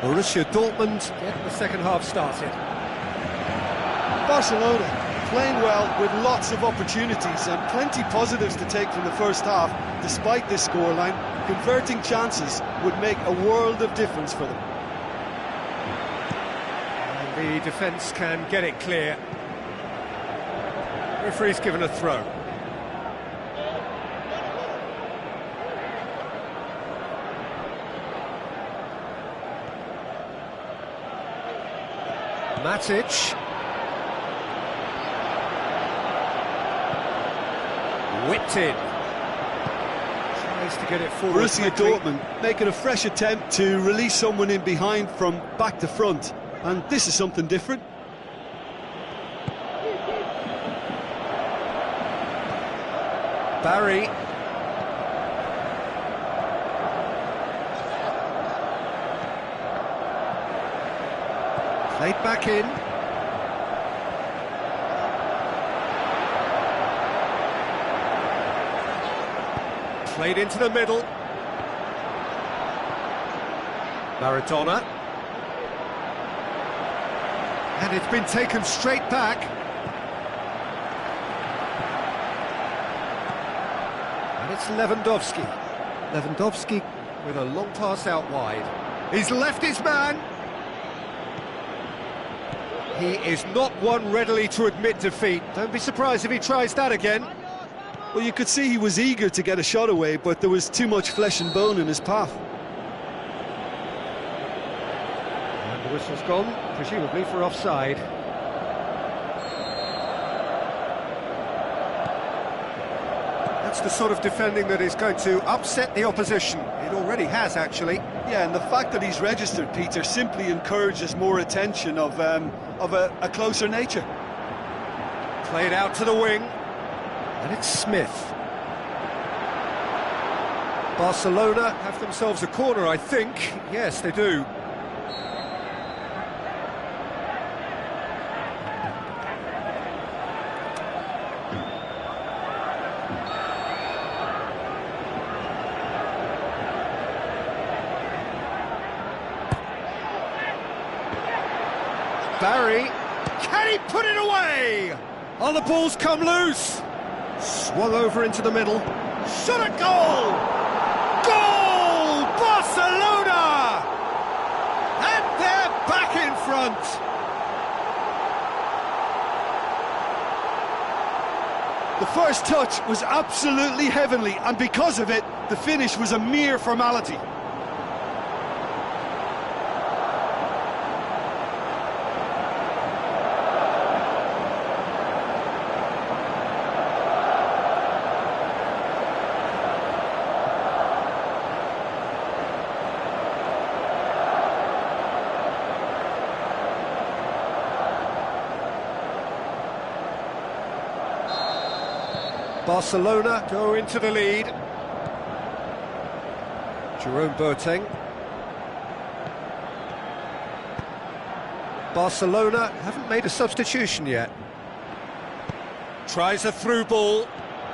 Borussia Dortmund get the second half started. Barcelona playing well with lots of opportunities and plenty positives to take from the first half. Despite this scoreline, converting chances would make a world of difference for them. And the defence can get it clear. Referee's given a throw. Matic. Whipped in. Tries to get it forward. Borussia Dortmund making a fresh attempt to release someone in behind from back to front. And this is something different. Barry. Played back in. Played into the middle. Maradona. And it's been taken straight back. And it's Lewandowski. Lewandowski with a long pass out wide. He's left his man. He is not one readily to admit defeat. Don't be surprised if he tries that again. Well, you could see he was eager to get a shot away, but there was too much flesh and bone in his path. And the whistle's gone, presumably for offside. That's the sort of defending that is going to upset the opposition. It already has, actually. Yeah, and the fact that he's registered, Peter, simply encourages more attention of a closer nature. Played out to the wing. And it's Smith. Barcelona have themselves a corner, I think. Yes, they do. Barry, can he put it away? Oh, the ball's come loose. Swung over into the middle. Shot at goal! Goal! Barcelona! And they're back in front. The first touch was absolutely heavenly, and because of it, the finish was a mere formality. Barcelona go into the lead. Jerome Boateng. Barcelona haven't made a substitution yet. Tries a through ball.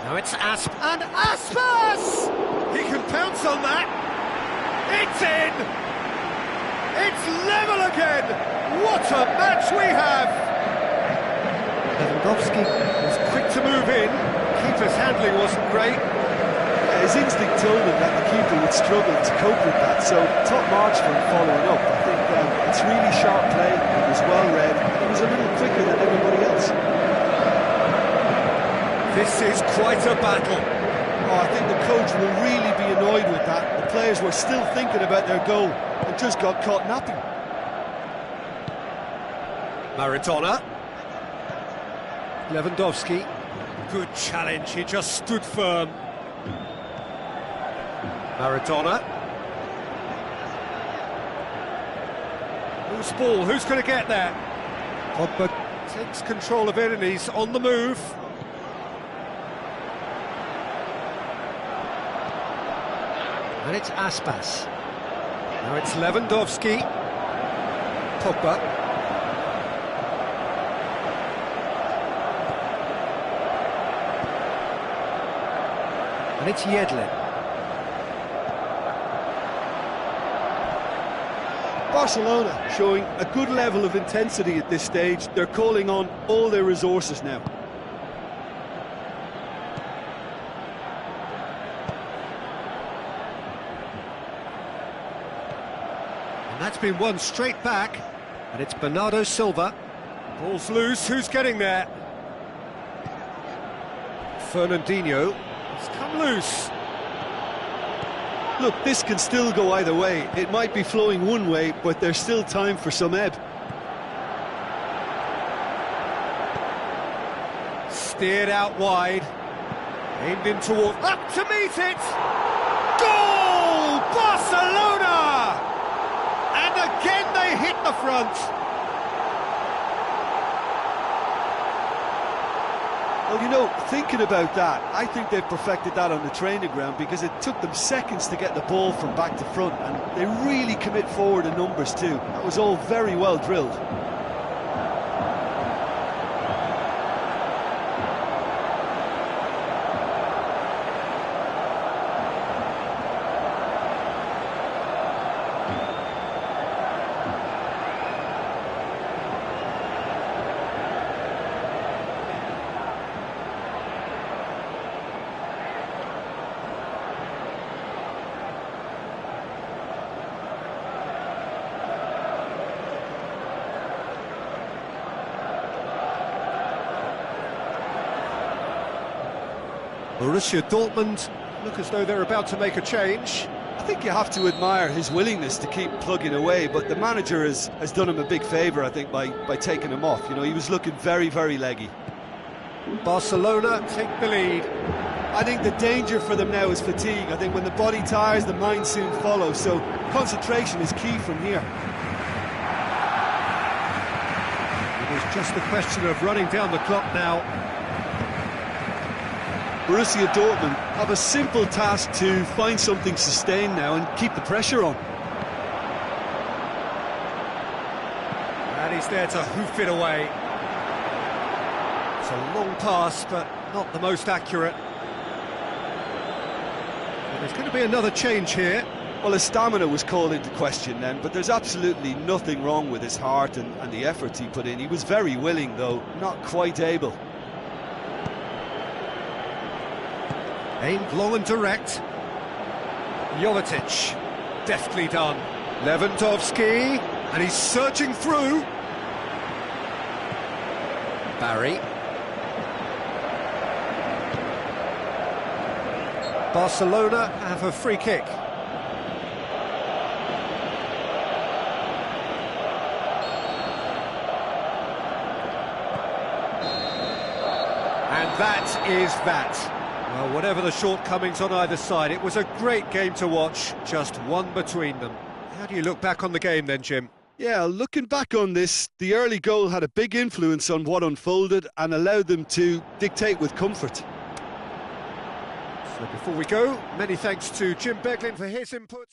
Now it's Asp and Aspas! He can pounce on that. It's in! It's level again! What a match we have! Lewandowski was quick to move in. Keeper's handling wasn't great. His instinct told him that the keeper would struggle to cope with that, so top marks for him following up. I think it's really sharp play, it was well read, it was a little quicker than everybody else. This is quite a battle. Oh, I think the coach will really be annoyed with that. The players were still thinking about their goal and just got caught napping. Maradona. Lewandowski. Good challenge, he just stood firm. Maradona. Loose ball, who's going to get there? Pogba takes control of it and he's on the move. And it's Aspas. Now it's Lewandowski. Pogba. And it's Yedlin. Barcelona showing a good level of intensity at this stage. They're calling on all their resources now. And that's been won straight back, and it's Bernardo Silva. Ball's loose, who's getting there? Fernandinho, it's come loose. Look, this can still go either way. It might be flowing one way, but there's still time for some ebb. Steered out wide, aimed in toward, up to meet it! Goal! Barcelona! And again they hit the front. Well, you know, thinking about that, I think they've perfected that on the training ground because it took them seconds to get the ball from back to front, and they really commit forward in numbers too. That was all very well drilled. Borussia Dortmund look as though they're about to make a change. I think you have to admire his willingness to keep plugging away, but the manager has done him a big favour, I think, by taking him off. You know, he was looking very, very leggy. Barcelona take the lead. I think the danger for them now is fatigue. I think when the body tires, the mind soon follows, so concentration is key from here. It is just a question of running down the clock now. Borussia Dortmund have a simple task to find something sustained now and keep the pressure on. And he's there to hoof it away. It's a long pass, but not the most accurate. And there's going to be another change here. Well, his stamina was called into question then, but there's absolutely nothing wrong with his heart and the efforts he put in. He was very willing, though, not quite able. Aimed low and direct. Jovetic, deftly done. Lewandowski, and he's surging through. Barry. Barcelona have a free kick. And that is that. Well, whatever the shortcomings on either side, it was a great game to watch, just one between them. How do you look back on the game then, Jim? Yeah, looking back on this, the early goal had a big influence on what unfolded and allowed them to dictate with comfort. So before we go, many thanks to Jim Beglin for his input.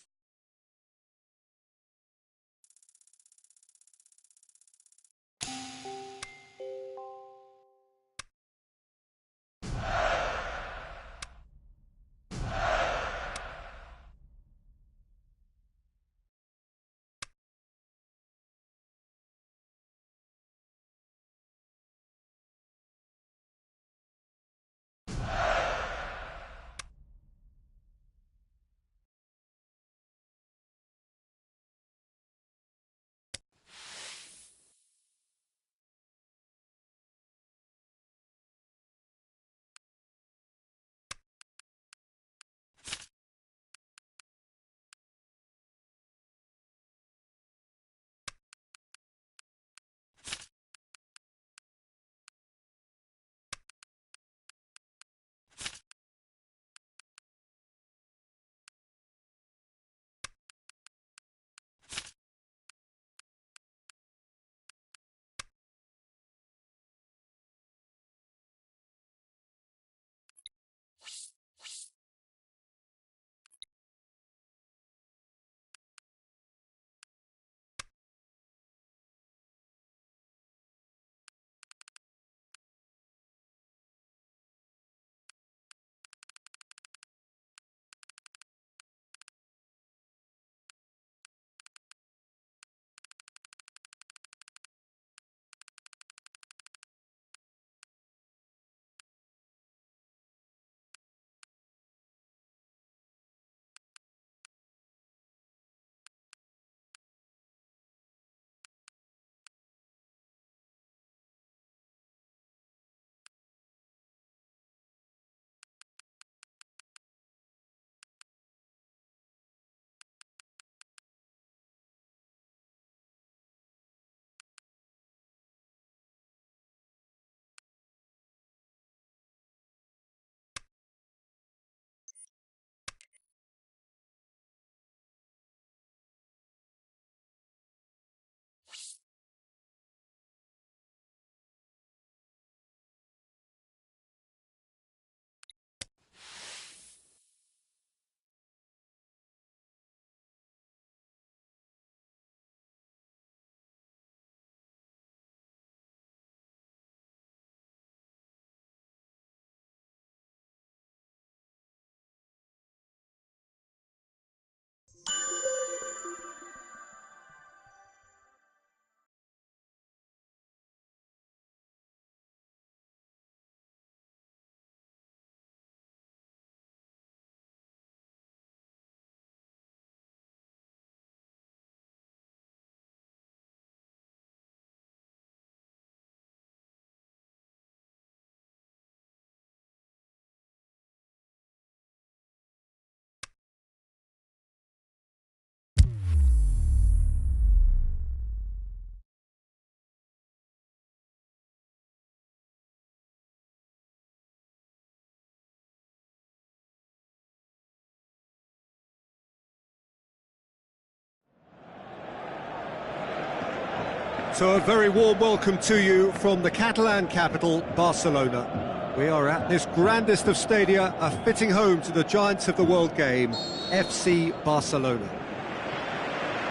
So a very warm welcome to you from the Catalan capital, Barcelona. We are at this grandest of stadia, a fitting home to the giants of the world game, FC Barcelona.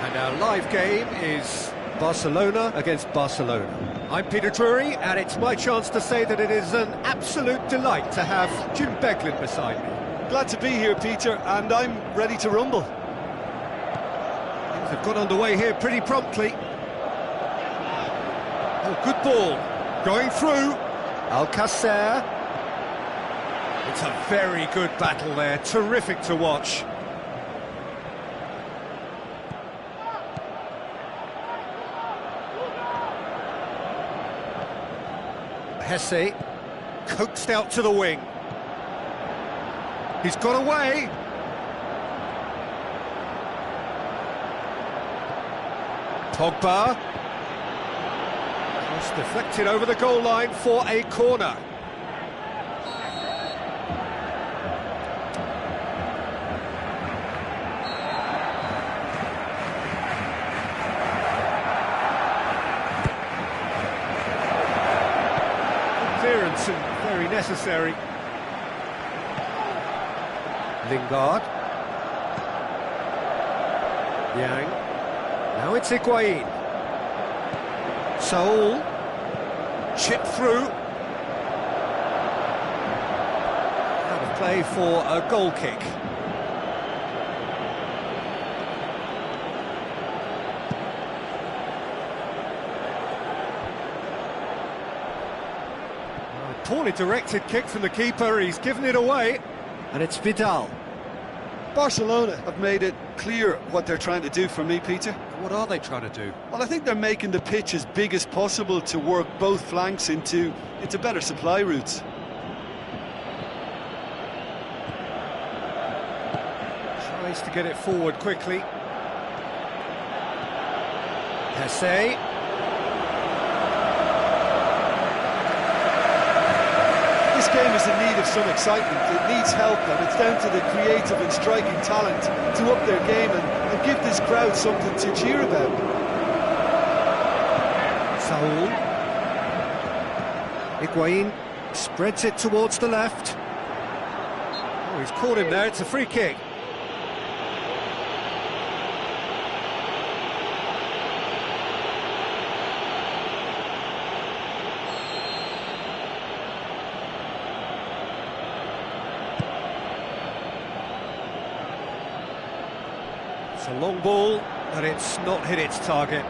And our live game is Barcelona against Barcelona. I'm Peter Drury, and it's my chance to say that it is an absolute delight to have Jim Beglin beside me. Glad to be here, Peter, and I'm ready to rumble. Things have got underway here pretty promptly. Oh, good ball. Going through. Alcacer. It's a very good battle there. Terrific to watch. Hesse. Coaxed out to the wing. He's got away. Pogba. Cross deflected over the goal line for a corner. Good clearance and very necessary. Lingard. Yang. Now it's Higuain. Saul. Chip through. Out of play for a goal kick. A poorly directed kick from the keeper, he's given it away. And it's Vidal. Barcelona have made it clear what they're trying to do for me, Peter. What are they trying to do? Well, I think they're making the pitch as big as possible to work both flanks into better supply routes. Tries to get it forward quickly. Hesse. This game is in need of some excitement. It needs help, and it's down to the creative and striking talent to up their game and give this crowd something to cheer about. Saul. Higuain spreads it towards the left. Oh, he's caught him there, it's a free kick. It's a long ball, but it's not hit its target.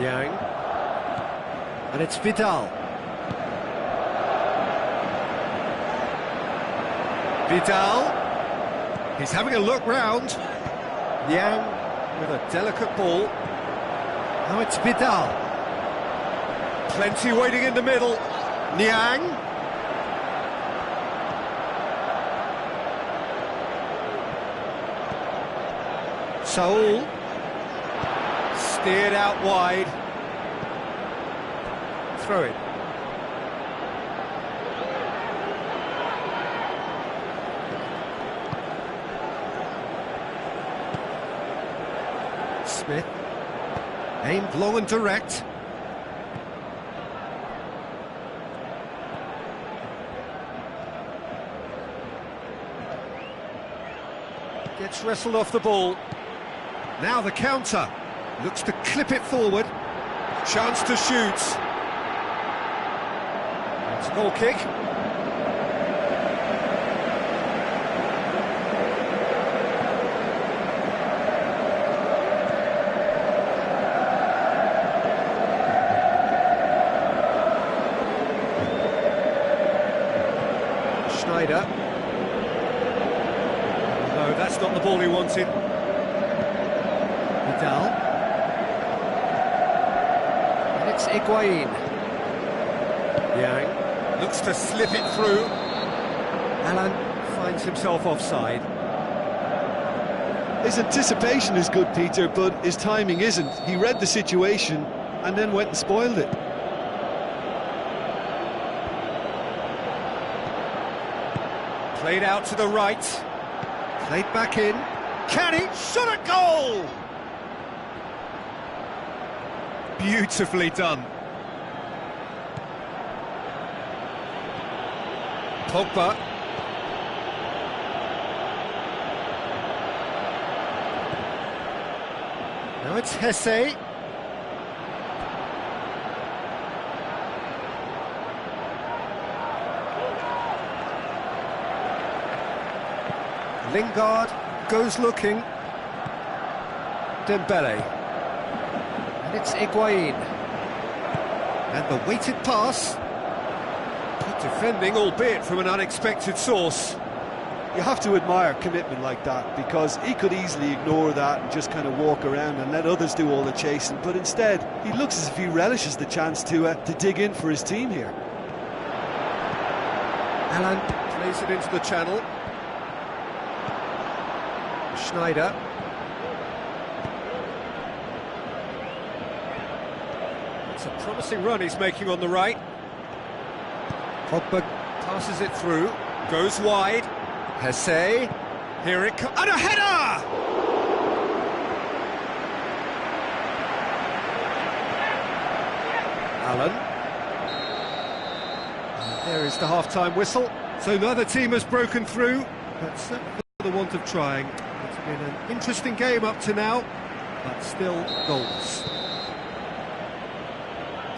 Yang. And it's Vidal. Vidal. He's having a look round. Yang with a delicate ball. Now it's Vidal. Plenty waiting in the middle. Niang. Saul. Steered out wide. Throw it. Smith. Aimed long and direct. Gets wrestled off the ball. Now the counter. Looks to clip it forward. Chance to shoot. It's a goal kick. Schneider. No, that's not the ball he wanted. Vidal. It's Higuain. Yang looks to slip it through. Alan finds himself offside. His anticipation is good, Peter, but his timing isn't. He read the situation and then went and spoiled it. Played out to the right. Played back in. Can he? Shot a goal! Beautifully done. Pogba. Now it's Hesse. Lingard goes looking. Dembele. And it's Higuain. And the weighted pass. Good defending, albeit from an unexpected source. You have to admire commitment like that, because he could easily ignore that and just kind of walk around and let others do all the chasing, but instead he looks as if he relishes the chance to dig in for his team here. Alan plays it into the channel. Schneider. It's a promising run he's making on the right. Pogba passes it through, goes wide. Hesse, here it comes, and a header! Allen. And there is the half-time whistle. So neither team has broken through, but certainly for the want of trying. It's been an interesting game up to now, but still goals.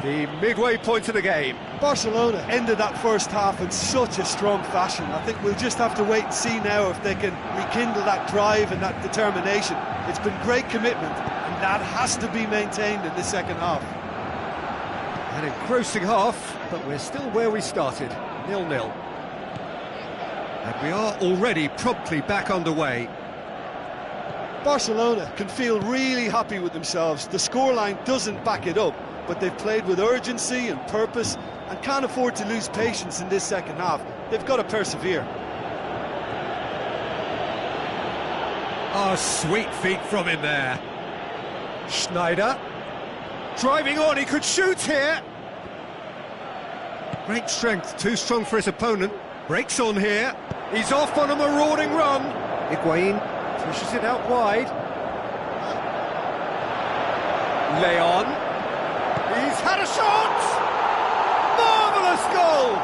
The midway point of the game. Barcelona ended that first half in such a strong fashion. I think we'll just have to wait and see now if they can rekindle that drive and that determination. It's been great commitment, and that has to be maintained in the second half. An engrossing half, but we're still where we started, 0-0. And we are already promptly back underway. Barcelona can feel really happy with themselves. The scoreline doesn't back it up, but they've played with urgency and purpose and can't afford to lose patience in this second half. They've got to persevere. Oh, sweet feet from him there. Schneider. Driving on, he could shoot here. Great strength, too strong for his opponent. Breaks on here. He's off on a marauding run. Higuain pushes it out wide. Leon. He's had a shot! Marvellous goal!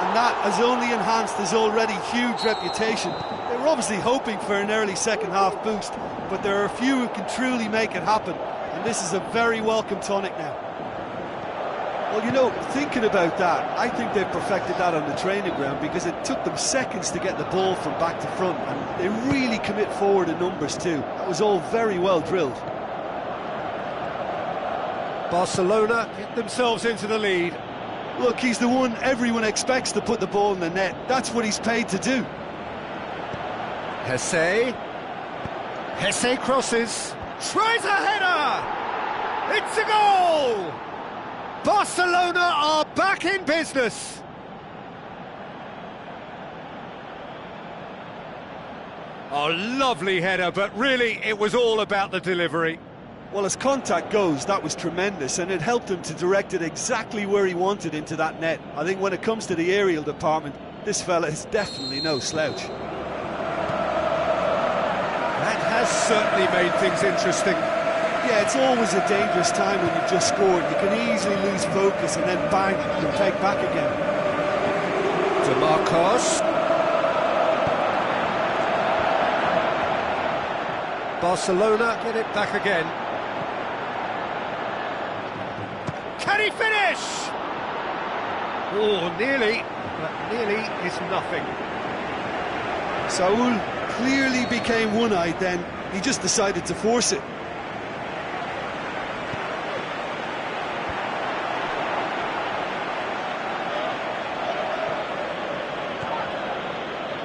And that has only enhanced his already huge reputation. They were obviously hoping for an early second half boost, but there are a few who can truly make it happen, and this is a very welcome tonic now. Well, you know, thinking about that, I think they've perfected that on the training ground, because it took them seconds to get the ball from back to front, and they really commit forward in numbers too. That was all very well drilled. Barcelona get themselves into the lead. Look, he's the one everyone expects to put the ball in the net. That's what he's paid to do. Hesse. Hesse crosses. Tries a header! It's a goal! Barcelona are back in business. Oh, lovely header, but really it was all about the delivery. Well, as contact goes, that was tremendous, and it helped him to direct it exactly where he wanted into that net. I think when it comes to the aerial department, this fella is definitely no slouch. That has certainly made things interesting. Yeah, it's always a dangerous time when you've just scored. You can easily lose focus and then bang, you take back again. DeMarcos. Barcelona get it back again. Can he finish? Oh, nearly, but nearly is nothing. Saul clearly became one-eyed then. He just decided to force it.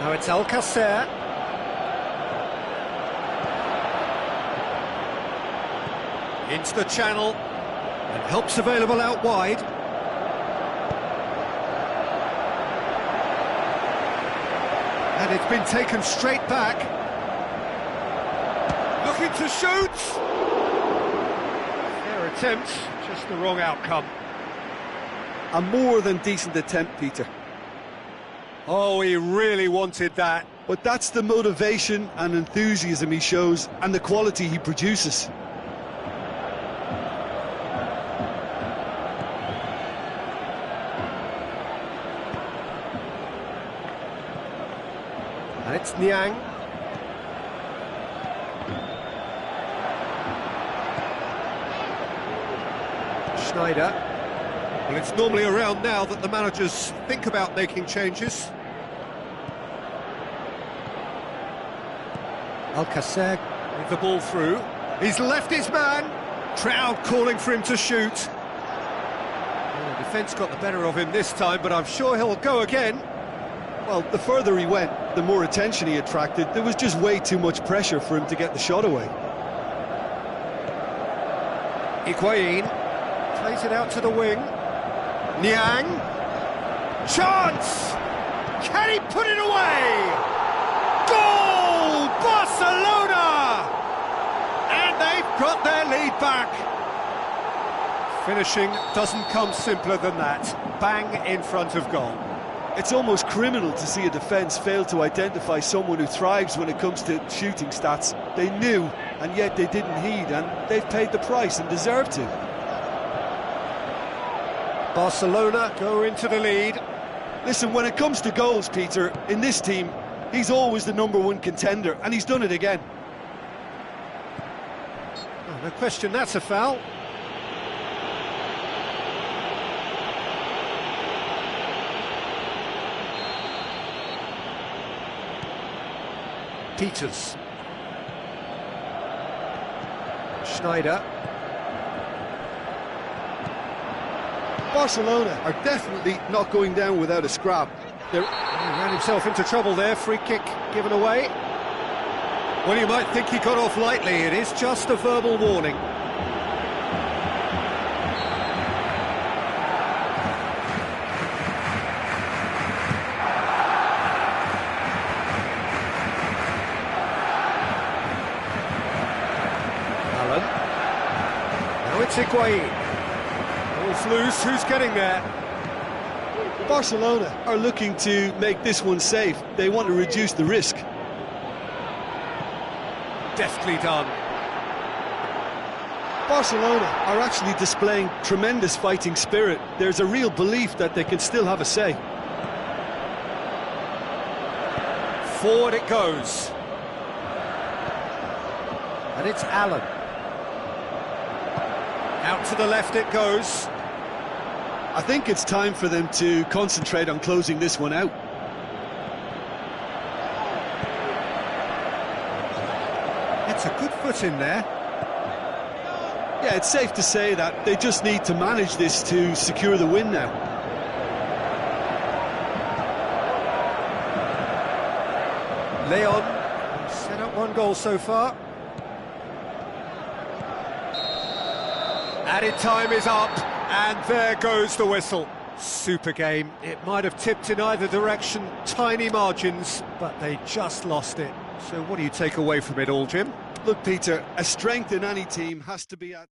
Now it's Alcacer. Into the channel, and help's available out wide. And it's been taken straight back. Looking to shoot. Fair attempt, just the wrong outcome. A more than decent attempt, Peter. Oh, he really wanted that. But that's the motivation and enthusiasm he shows and the quality he produces. And it's Niang. Schneider. Well, it's normally around now that the managers think about making changes. Alcacer with the ball through. He's left his man. Crowd calling for him to shoot. Well, the defence got the better of him this time, but I'm sure he'll go again. Well, the further he went, the more attention he attracted. There was just way too much pressure for him to get the shot away. Higuain plays it out to the wing. Niang. Chance! Can he put it away? Goal! Barcelona! And they've got their lead back. Finishing doesn't come simpler than that. Bang in front of goal. It's almost criminal to see a defence fail to identify someone who thrives when it comes to shooting stats. They knew, and yet they didn't heed, and they've paid the price and deserve to. Barcelona go into the lead. Listen, when it comes to goals, Peter, in this team, he's always the #1 contender, and he's done it again. Oh, no question, that's a foul. Peters. Schneider. Barcelona are definitely not going down without a scrap. He ran himself into trouble there, free kick given away. Well, you might think he got off lightly, it is just a verbal warning. Now it's Higuain. Ball's loose, who's getting there? Barcelona are looking to make this one safe. They want to reduce the risk. Deftly done. Barcelona are actually displaying tremendous fighting spirit. There's a real belief that they can still have a say. Forward it goes. And it's Allen. Out to the left it goes. I think it's time for them to concentrate on closing this one out. It's a good foot in there. Yeah, it's safe to say that they just need to manage this to secure the win now. Leon set up one goal so far. Added time is up, and there goes the whistle. Super game. It might have tipped in either direction, tiny margins, but they just lost it. So what do you take away from it all, Jim? Look, Peter, a strength in any team has to be at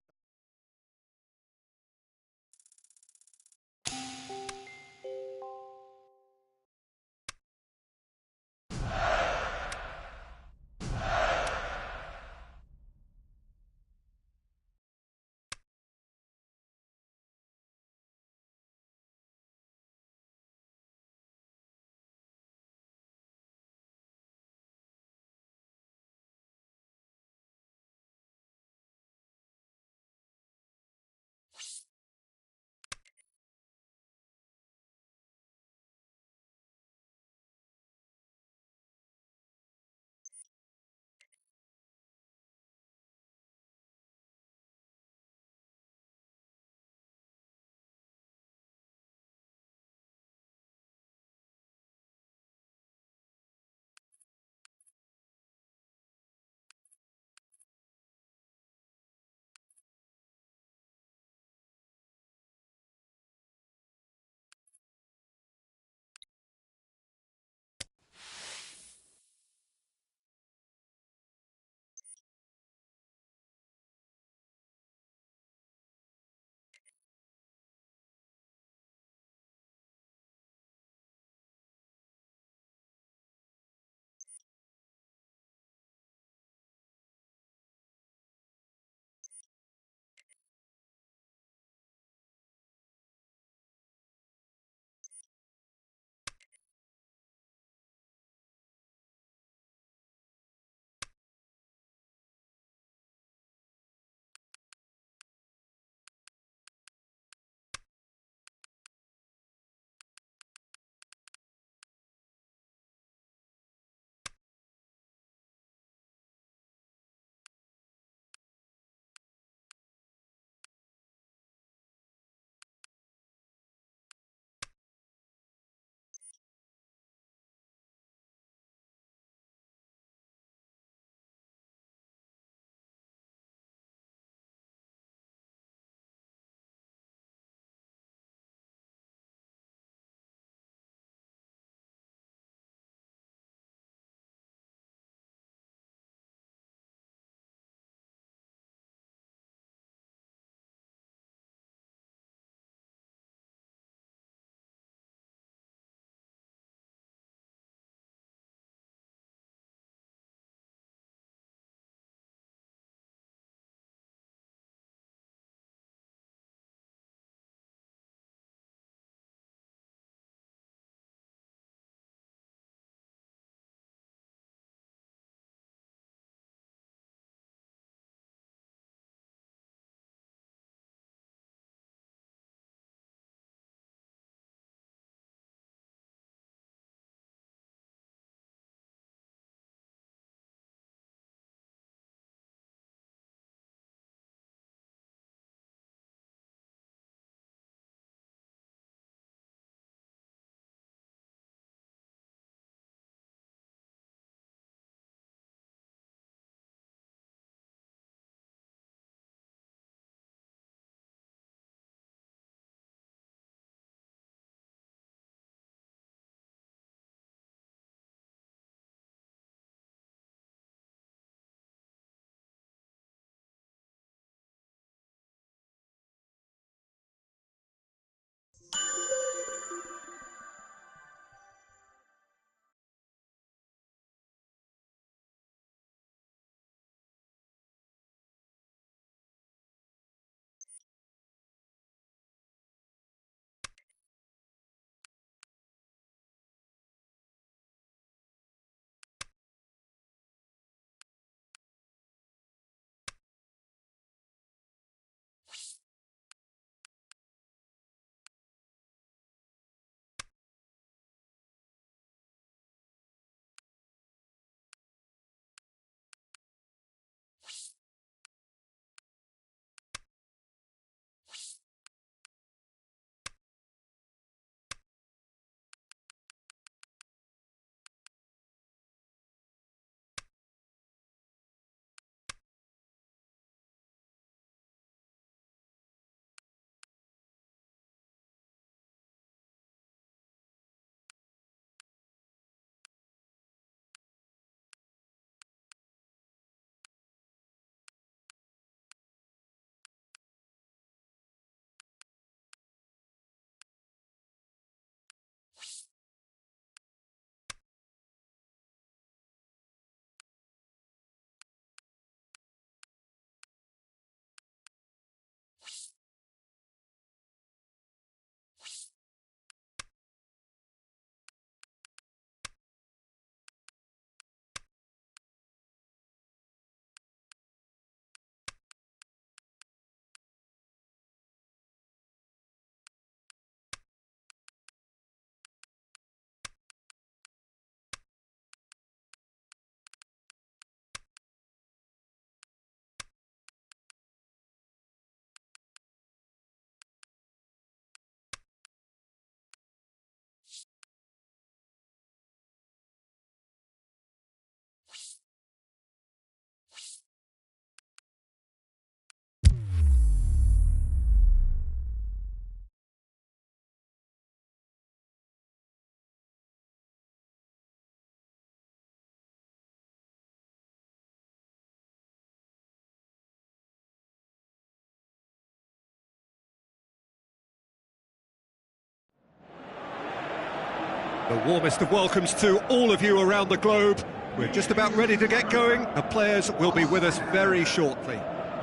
The warmest of welcomes to all of you around the globe. We're just about ready to get going. The players will be with us very shortly.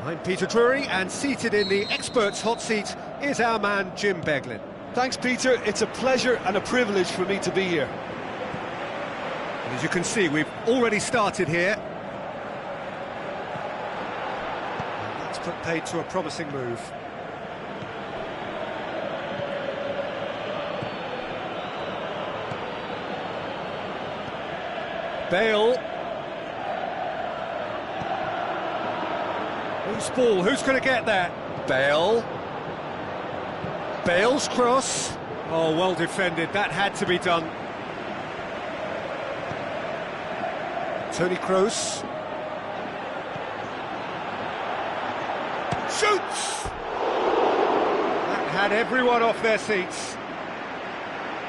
I'm Peter Drury, and seated in the experts' hot seat is our man Jim Beglin. Thanks, Peter. It's a pleasure and a privilege for me to be here. And as you can see, we've already started here. And that's put paid to a promising move. Bale. Who's ball? Who's going to get that? Bale. Bale's cross. Oh, well defended. That had to be done. Toni Kroos. Shoots! That had everyone off their seats.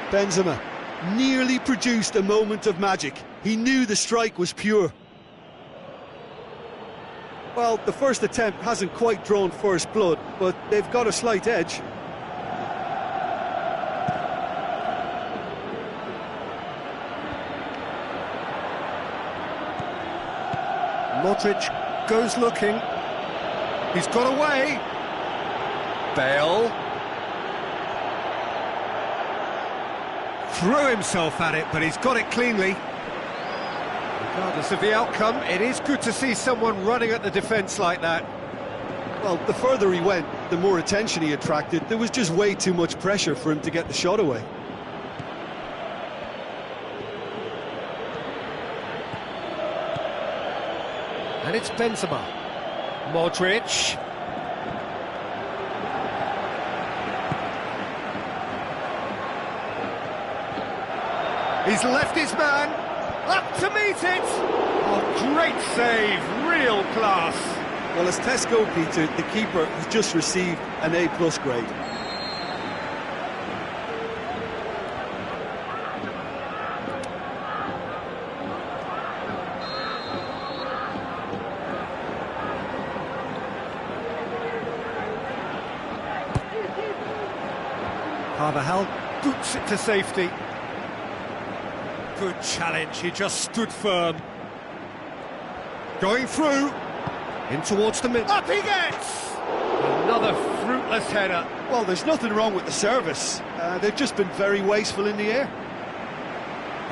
Benzema nearly produced a moment of magic. He knew the strike was pure. Well, the first attempt hasn't quite drawn first blood, but they've got a slight edge. Modric goes looking. He's got away. Bale. Threw himself at it, but he's got it cleanly. Regardless of the outcome, it is good to see someone running at the defence like that. Well, the further he went, the more attention he attracted. There was just way too much pressure for him to get the shot away. And it's Benzema. Modric. He's left his man. Up to meet it. Oh, great save. Real class. Well, as tests go, Peter, the keeper has just received an A+ grade. Carvajal boots it to safety. Good challenge, he just stood firm. Going through. In towards the middle. Up he gets! Another fruitless header. Well, there's nothing wrong with the service. They've just been very wasteful in the air.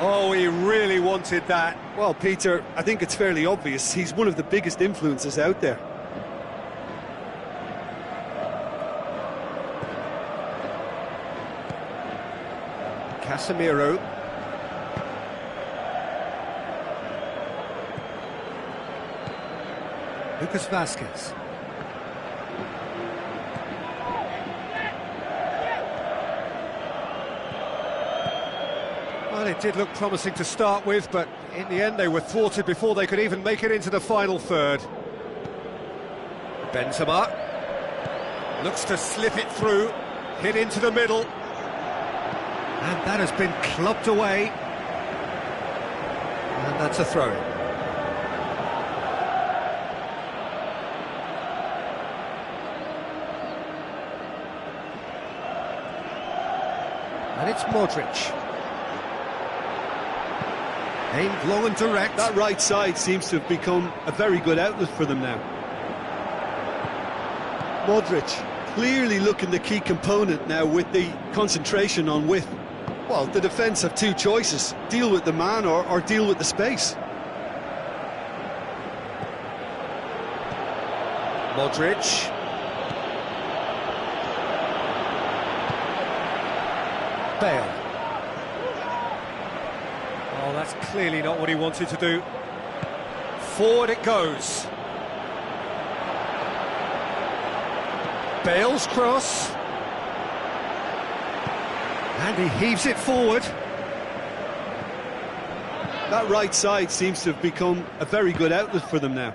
Oh, he really wanted that. Well, Peter, I think it's fairly obvious. He's one of the biggest influences out there. Casemiro. Lucas Vazquez. Well, it did look promising to start with, but in the end they were thwarted before they could even make it into the final third. Benzema looks to slip it through, hit into the middle. And that has been clubbed away. And that's a throw-in. And it's Modric. Aimed low and direct. That right side seems to have become a very good outlet for them now. Modric clearly looking the key component now with the concentration on width. Well, the defence have two choices. Deal with the man or deal with the space. Modric. Bale. Oh, that's clearly not what he wanted to do. Forward it goes. Bale's cross. And he heaves it forward. That right side seems to have become a very good outlet for them now.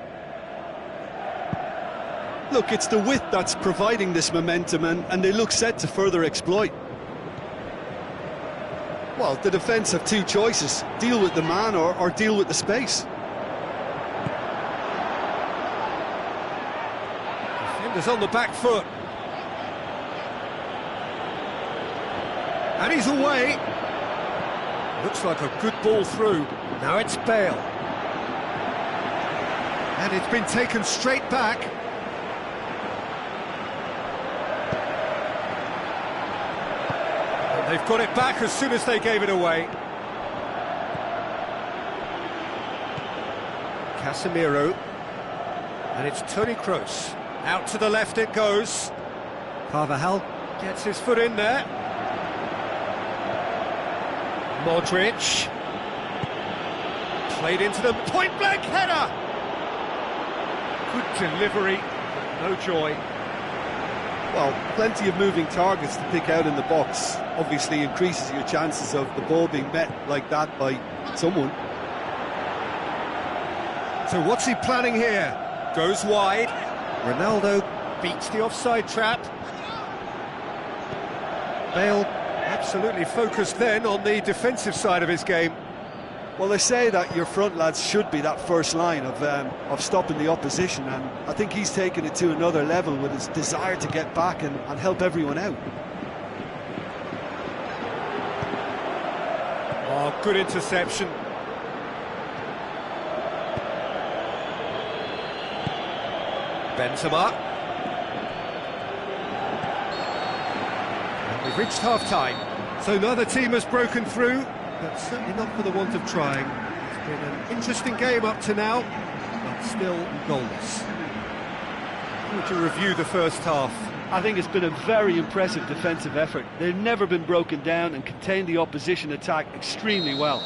Look, it's the width that's providing this momentum, and they look set to further exploit. Well, the defence have two choices. Deal with the man or deal with the space. Defenders on the back foot. And he's away. Looks like a good ball through. Now it's Bale. And it's been taken straight back. And they've got it back as soon as they gave it away. Casemiro. And it's Toni Kroos. Out to the left it goes. Carvajal gets his foot in there. Modric. Played into the point-blank header. Good delivery, but no joy. Well, plenty of moving targets to pick out in the box. Obviously increases your chances of the ball being met like that by someone. So what's he planning here? Goes wide. Ronaldo beats the offside trap. Bale absolutely focused then on the defensive side of his game. Well, they say that your front lads should be that first line of stopping the opposition, and I think he's taken it to another level with his desire to get back and help everyone out. Oh, good interception. Benzema. And we've reached half-time, so neither team has broken through, but certainly not for the want of trying. It's been an interesting game up to now, but still goalless. How would you review the first half? I think it's been a very impressive defensive effort. They've never been broken down and contained the opposition attack extremely well.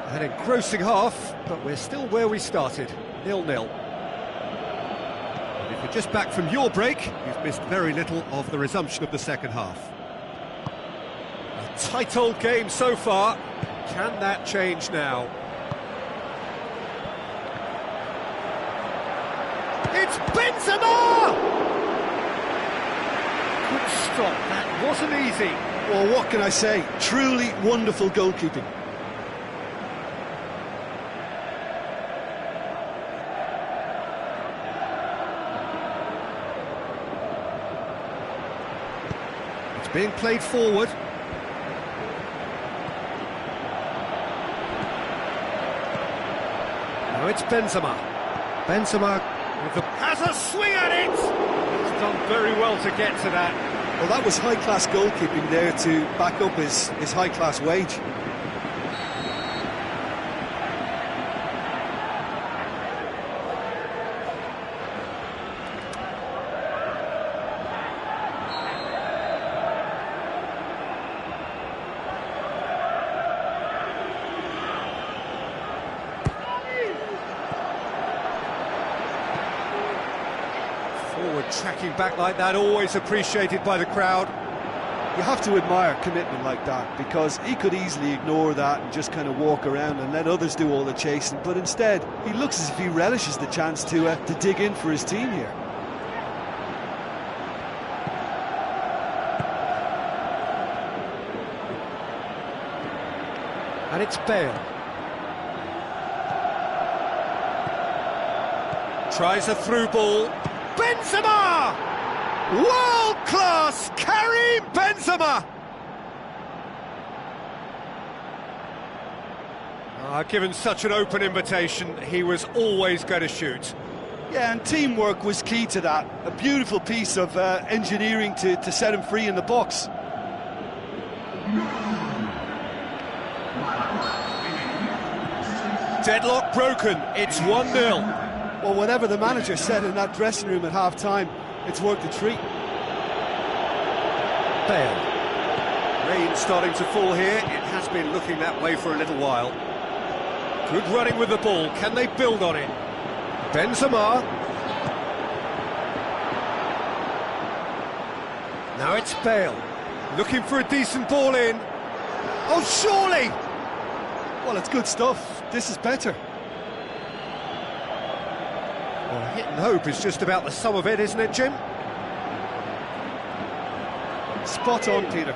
An engrossing half, but we're still where we started, 0-0. If you're just back from your break, you've missed very little of the resumption of the second half. A tight old game so far. Can that change now? It's Benzema! Good stop, that wasn't easy. Well, what can I say? Truly wonderful goalkeeping. Being played forward. Now it's Benzema. Benzema has a swing at it! He's done very well to get to that. Well, that was high-class goalkeeping there to back up his high-class wage. Forward tracking back like that, always appreciated by the crowd. You have to admire commitment like that, because he could easily ignore that and just kind of walk around and let others do all the chasing, but instead he looks as if he relishes the chance to dig in for his team here. And it's Bale. Tries a through ball. Benzema! World-class Karim Benzema! Given such an open invitation, he was always going to shoot. Yeah, and teamwork was key to that. A beautiful piece of engineering to set him free in the box. Deadlock broken, it's 1-0. Well, whatever the manager said in that dressing room at half-time, it's worked a treat. Bale. Rain starting to fall here. It has been looking that way for a little while. Good running with the ball. Can they build on it? Benzema. Now it's Bale. Looking for a decent ball in. Oh, surely! Well, it's good stuff. This is better. Well, hit and hope is just about the sum of it, isn't it, Jim? Spot on, Peter.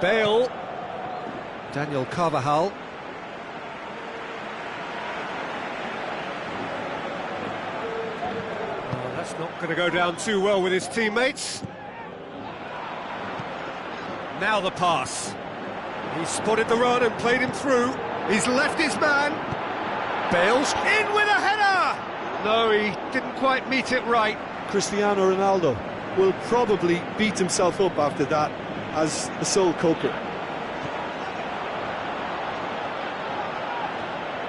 Bale. Daniel Carvajal. Oh, that's not going to go down too well with his teammates. Now the pass. He's spotted the run and played him through. He's left his man. Bales in with a header! No, he didn't quite meet it right. Cristiano Ronaldo will probably beat himself up after that as the sole culprit.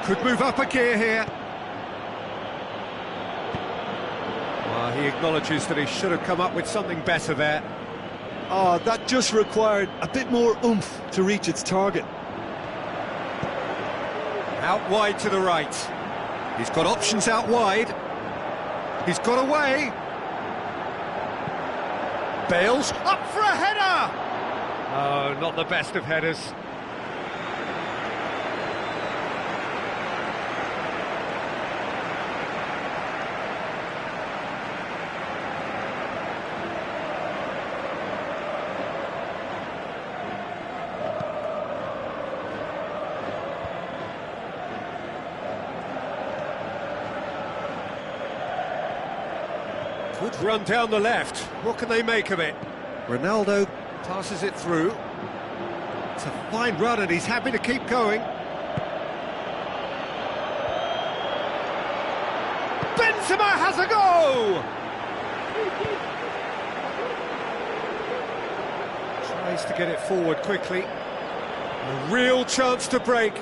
Could move up a gear here. Well, he acknowledges that he should have come up with something better there. Oh, that just required a bit more oomph to reach its target. Out wide to the right. He's got options out wide. He's got away. Bales up for a header! Oh, not the best of headers. Good run down the left. What can they make of it? Ronaldo passes it through. It's a fine run and he's happy to keep going. Benzema has a go! Tries to get it forward quickly. A real chance to break.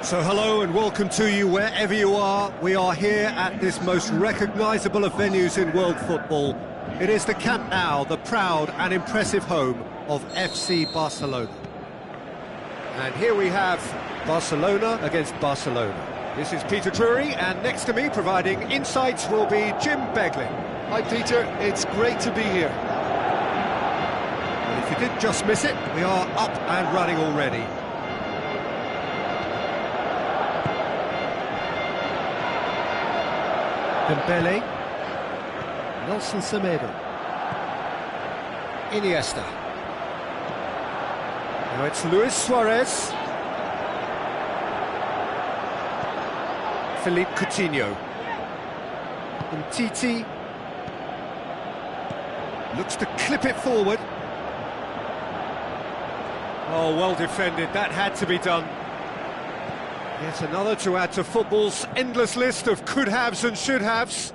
So hello and welcome to you wherever you are. We are here at this most recognisable of venues in world football. It is the Camp Nou, the proud and impressive home of FC Barcelona. And here we have Barcelona against Barcelona. This is Peter Drury, and next to me providing insights will be Jim Beglin. Hi Peter, it's great to be here. Well, if you did just miss it, we are up and running already. Dembele, Nelson Semedo, Iniesta. Now it's Luis Suarez, Philippe Coutinho, and Titi looks to clip it forward. Oh, well defended, that had to be done. Yet another to add to football's endless list of could-haves and should-haves.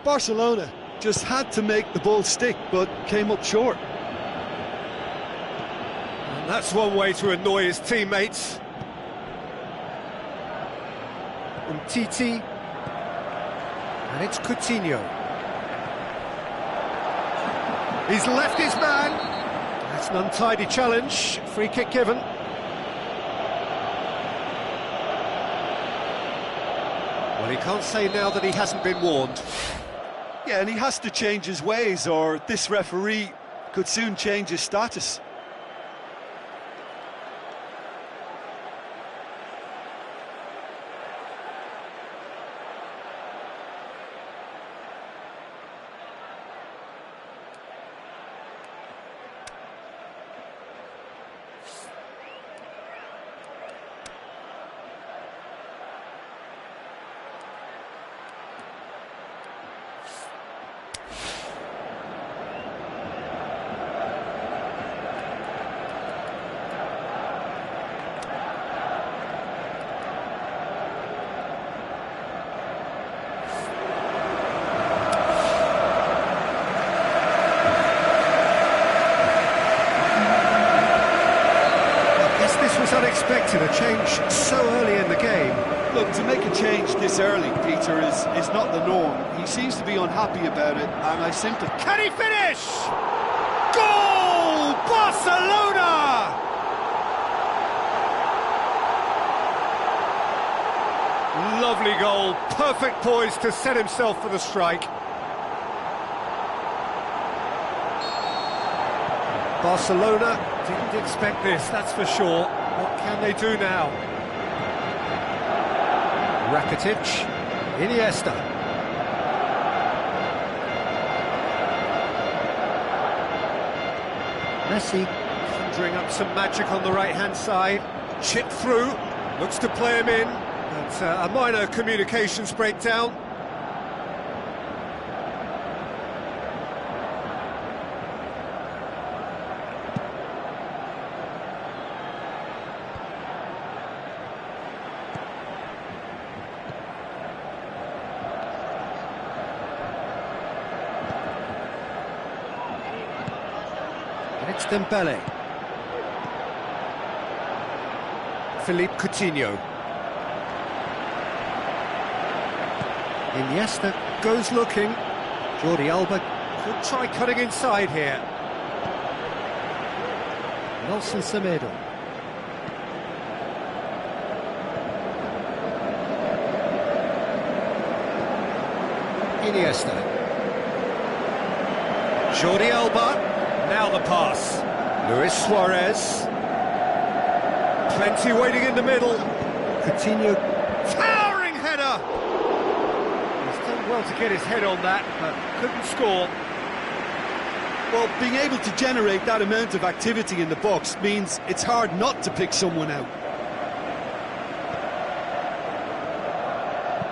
Barcelona just had to make the ball stick, but came up short. And that's one way to annoy his teammates. Titi, and it's Coutinho. He's left his man. That's an untidy challenge. Free kick given. Well, he can't say now that he hasn't been warned. Yeah, and he has to change his ways, or this referee could soon change his status. Unexpected, a change so early in the game. Look, to make a change this early, Peter, is not the norm. He seems to be unhappy about it, and I simply... Can he finish? Goal! Barcelona! Lovely goal, perfect poise to set himself for the strike. Barcelona didn't expect this, that's for sure. What can they do now? Rakitic, Iniesta. Messi conjuring up some magic on the right-hand side. Chip through, looks to play him in. But a minor communications breakdown. It's Dembele. Philippe Coutinho. Iniesta goes looking. Jordi Alba could try cutting inside here. Nelson Semedo. Iniesta. Jordi Alba. Now the pass. Luis Suarez. Plenty waiting in the middle. Coutinho. Towering header! He's done well to get his head on that, but couldn't score. Well, being able to generate that amount of activity in the box means it's hard not to pick someone out.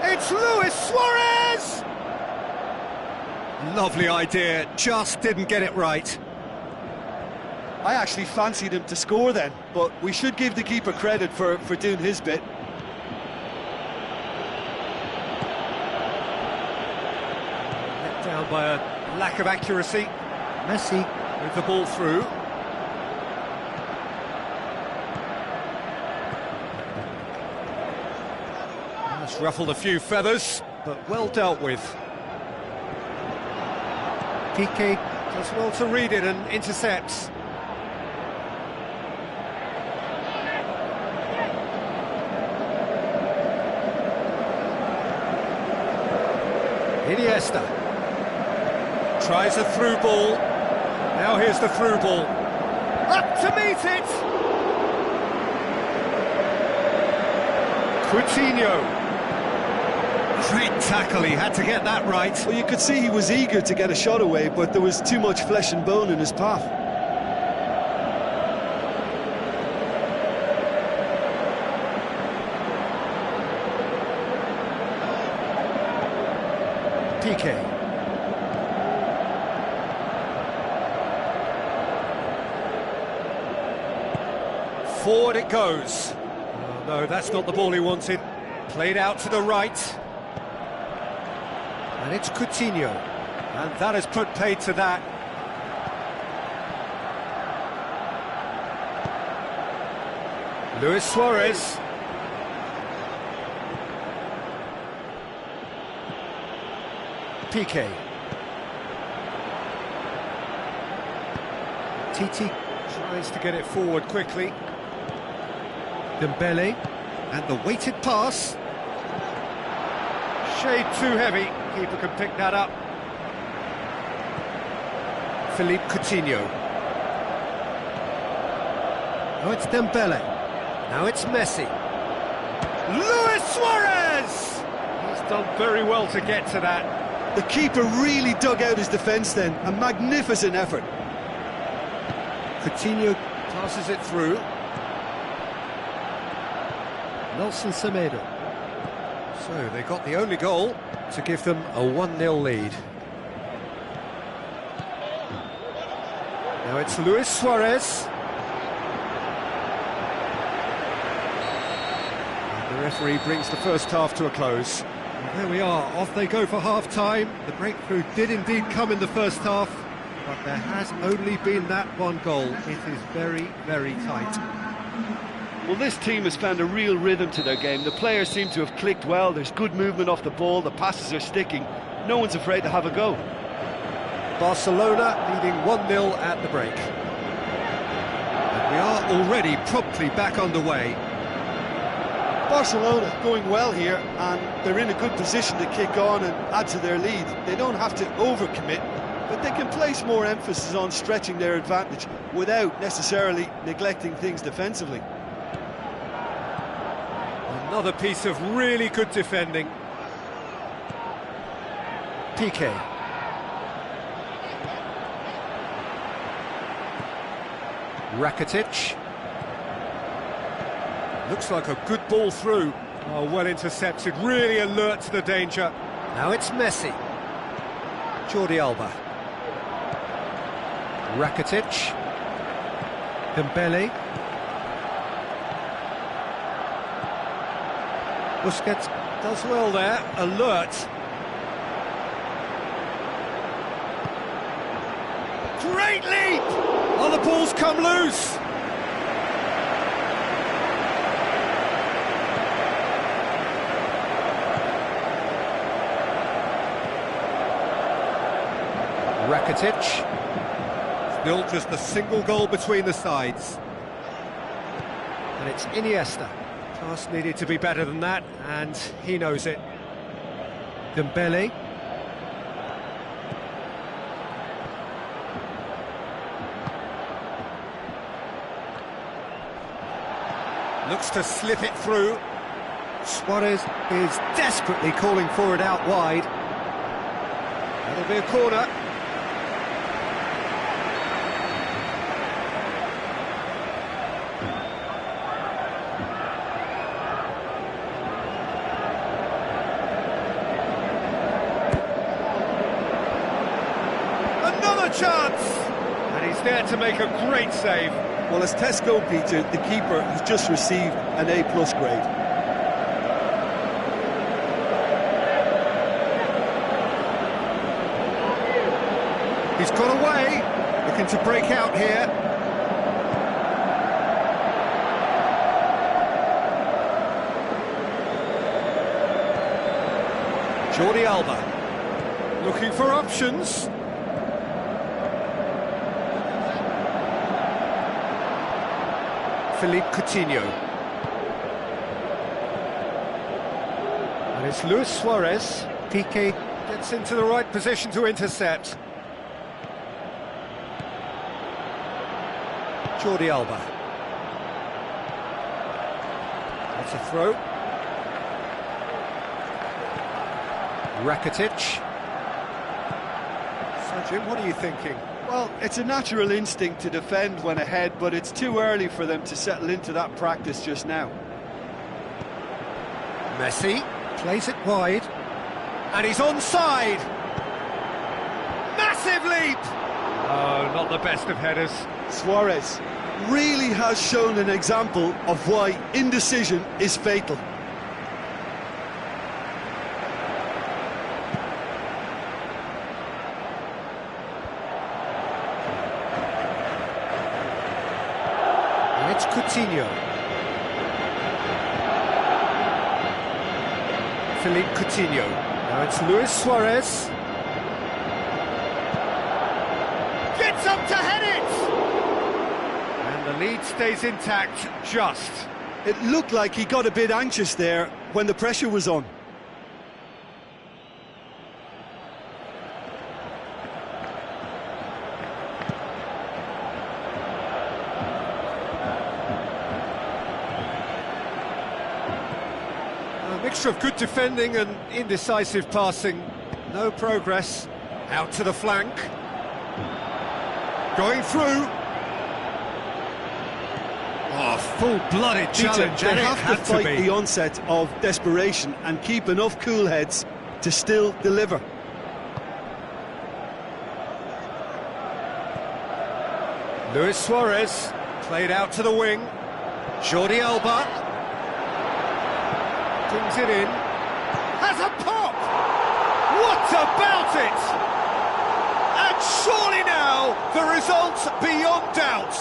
It's Luis Suarez! Lovely idea, just didn't get it right. I actually fancied him to score then, but we should give the keeper credit for doing his bit. Let down by a lack of accuracy. Messi with the ball through. Just ruffled a few feathers, but well dealt with. Piqué does well to read it and intercepts. Iniesta tries a through ball. Now here's the through ball. Up to meet it! Coutinho. Great tackle, he had to get that right. Well, you could see he was eager to get a shot away, but there was too much flesh and bone in his path. Piqué. Forward it goes. Oh, no, that's not the ball he wanted. Played out to the right. And it's Coutinho. And that has put paid to that. Luis Suarez. Piqué. Titi tries to get it forward quickly. Dembele, and the weighted pass. Shade too heavy, keeper can pick that up. Philippe Coutinho. Now it's Dembele. Now it's Messi. Luis Suarez! He's done very well to get to that. The keeper really dug out his defence then, a magnificent effort. Coutinho passes it through. Nelson Semedo. So they got the only goal to give them a 1-0 lead. Now it's Luis Suarez. And the referee brings the first half to a close. And there we are, off they go for half-time. The breakthrough did indeed come in the first half, but there has only been that one goal. It is very, very tight. Well, this team has found a real rhythm to their game. The players seem to have clicked well. There's good movement off the ball. The passes are sticking. No one's afraid to have a go. Barcelona leading 1-0 at the break. And we are already promptly back underway. Barcelona going well here, and they're in a good position to kick on and add to their lead. They don't have to overcommit, but they can place more emphasis on stretching their advantage without necessarily neglecting things defensively. Another piece of really good defending. Piqué. Rakitic. Looks like a good ball through. Oh, well intercepted, really alert to the danger. Now it's Messi. Jordi Alba. Rakitic. Dembele. Busquets does well there, alert. Great leap! Oh, the ball's come loose! Rakitic. Still just a single goal between the sides. And it's Iniesta. Task needed to be better than that, and he knows it. Dembele. Looks to slip it through. Suarez is desperately calling for it out wide. That'll be a corner. Chance, and he's there to make a great save. Well, as Tesco, Peter, the keeper has just received an A+ grade. He's got away, looking to break out here. Jordi Alba, looking for options. Philippe Coutinho. And it's Luis Suarez. Piqué gets into the right position to intercept. Jordi Alba. That's a throw. Rakitic. So Jim, what are you thinking? Well, it's a natural instinct to defend when ahead, but it's too early for them to settle into that practice just now. Messi plays it wide, and he's onside. Massive leap! Oh, not the best of headers. Suarez really has shown an example of why indecision is fatal. It's Coutinho. Philippe Coutinho. Now it's Luis Suarez. Gets up to head it! And the lead stays intact, just. It looked like he got a bit anxious there when the pressure was on. A mixture of good defending and indecisive passing. No progress. Out to the flank. Going through. Oh, full-blooded challenge. They have to fight the onset of desperation and keep enough cool heads to still deliver. Luis Suarez played out to the wing. Jordi Alba brings it in. Has a pop! What about it? And surely now the result's beyond doubt.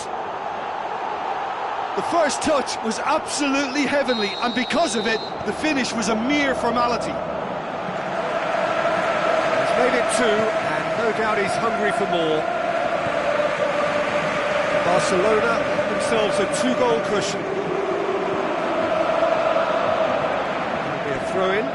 The first touch was absolutely heavenly, and because of it, the finish was a mere formality. He's made it two, and no doubt he's hungry for more. Barcelona have themselves a two-goal cushion. That'll be a throw-in.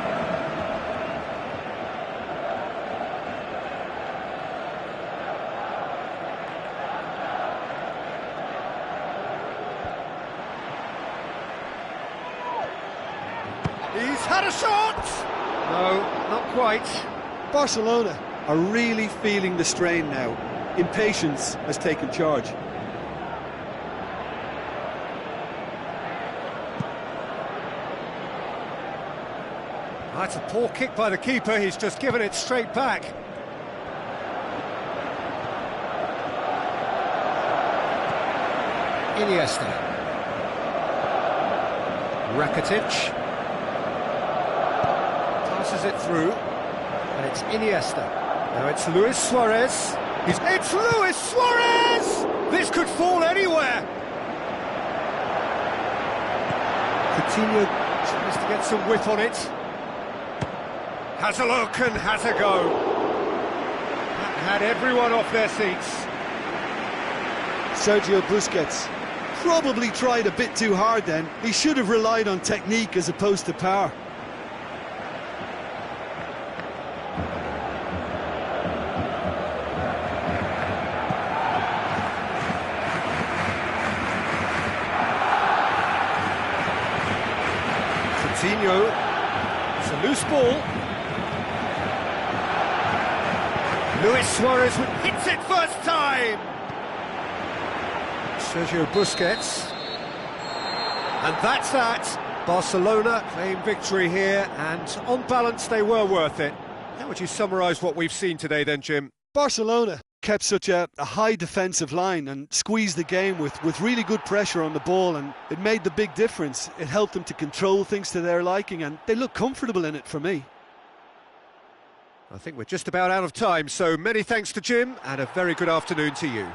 He's had a shot! No, not quite. Barcelona are really feeling the strain now. Impatience has taken charge. That's a poor kick by the keeper, he's just given it straight back. Iniesta. Rakitic. Passes it through, and it's Iniesta. Now it's Luis Suarez. It's Luis Suarez! This could fall anywhere. Coutinho tries to get some whip on it. Has a look and has a go. That had everyone off their seats. Sergio Busquets probably tried a bit too hard then. He should have relied on technique as opposed to power. Coutinho, it's a loose ball. Luis Suarez hits it first time. Sergio Busquets. And that's that. Barcelona claim victory here, and on balance they were worth it. How would you summarise what we've seen today then, Jim? Barcelona kept such a high defensive line and squeezed the game with really good pressure on the ball, and it made the big difference. It helped them to control things to their liking, and they look comfortable in it for me. I think we're just about out of time, so many thanks to Jim, and a very good afternoon to you.